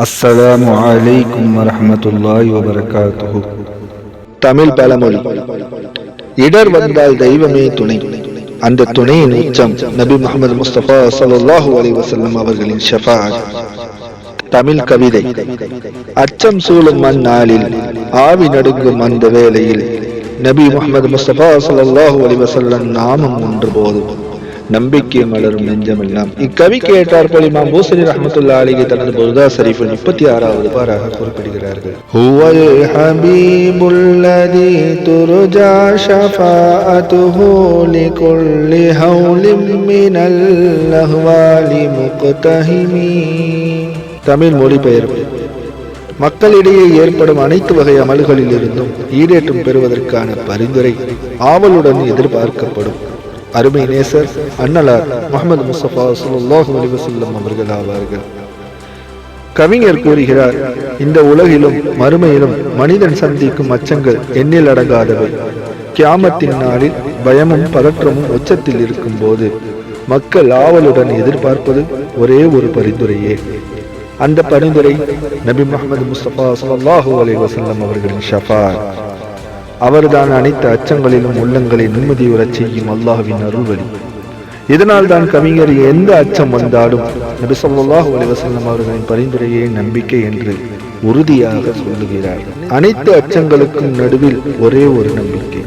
அஸ்ஸலாமு அலைக்கும் வரஹ்மத்துல்லாஹி வபரகாத்துஹு. தமிழ் பழமொழி. இடர் வந்தால் தெய்வமே துணை. அந்த துணையின் உச்சம் நபி முஹம்மது முஸ்தபா ஸல்லல்லாஹு அலைஹி வஸல்லம் அவர்களின் ஷஃபாஅத். தமிழ் கவிதை. அச்சம் சூழும் அந்நாளில், ஆவி நடுங்கும் அந்த வேளையில், நபி முஹம்மது முஸ்தபா ஸல்லல்லாஹு அலைஹி வஸல்லம் நாமம் ஒன்று போதும், நம்பிக்கை மலரும் நெஞ்சமெல்லாம். இக்கவிக்கு ஏற்றாற்போல் இமாம் பூசரி ரஹ்மத்துல்லாஹி அலைஹி தனது புர்தா ஷரீஃபில் 36வது பாராக குறிப்பிடுகிறார்கள். ஹுவல் ஹபீபுல்லதி துர்ஜா ஷஃபாஅத்துஹு லிகுல்லி ஹௌலின் மினல் அஹ்வாலி முக்தஹிமி. தமிழ் மொழிபெயர்ப்பு. மக்களிடையே ஏற்படும் அனைத்து வகை அமல்களில் இருந்தும் ஈடேற்றம் பெறுவதற்கான பரிந்துரை ஆவலுடன் எதிர்பார்க்கப்படும் அருமை நேசர் அன்னலார் முஹம்மது முஸ்தபா ஸல்லல்லாஹு அலைஹி வஸல்லம் அவர்கள் ஆவார்கள். கவிஞர் கூறுகிறார், இந்த உலகிலும் மறுமையிலும் மனிதன் சந்திக்கும் அச்சங்கள் எண்ணில் அடங்காதவை. கியாமத்தின் நாளில் பயமும் பதற்றமும் உச்சத்தில் இருக்கும் போது மக்கள் ஆவலுடன் எதிர்பார்ப்பது ஒரே ஒரு பரிந்துரையே. அந்த பரிந்துரை நபி முஹம்மது முஸ்தபா ஸல்லல்லாஹு அலைஹி வஸல்லம் அவர்களின் ஷஃபாஅத். அவர்தான் அனைத்து அச்சங்களிலும் உள்ளங்களை நிம்மதியுறச் செய்யும் அல்லாஹ்வின் அருள்வழி. இதனால் தான் கவிஞர் எந்த அச்சம் வந்தாலும் நபி ஸல்லல்லாஹு அலைஹி வஸல்லம் அவர்களின் பரிந்துரையே நம்பிக்கை என்று உறுதியாக சொல்லுகிறார். அனைத்து அச்சங்களுக்கும் நடுவில் ஒரே ஒரு நம்பிக்கை.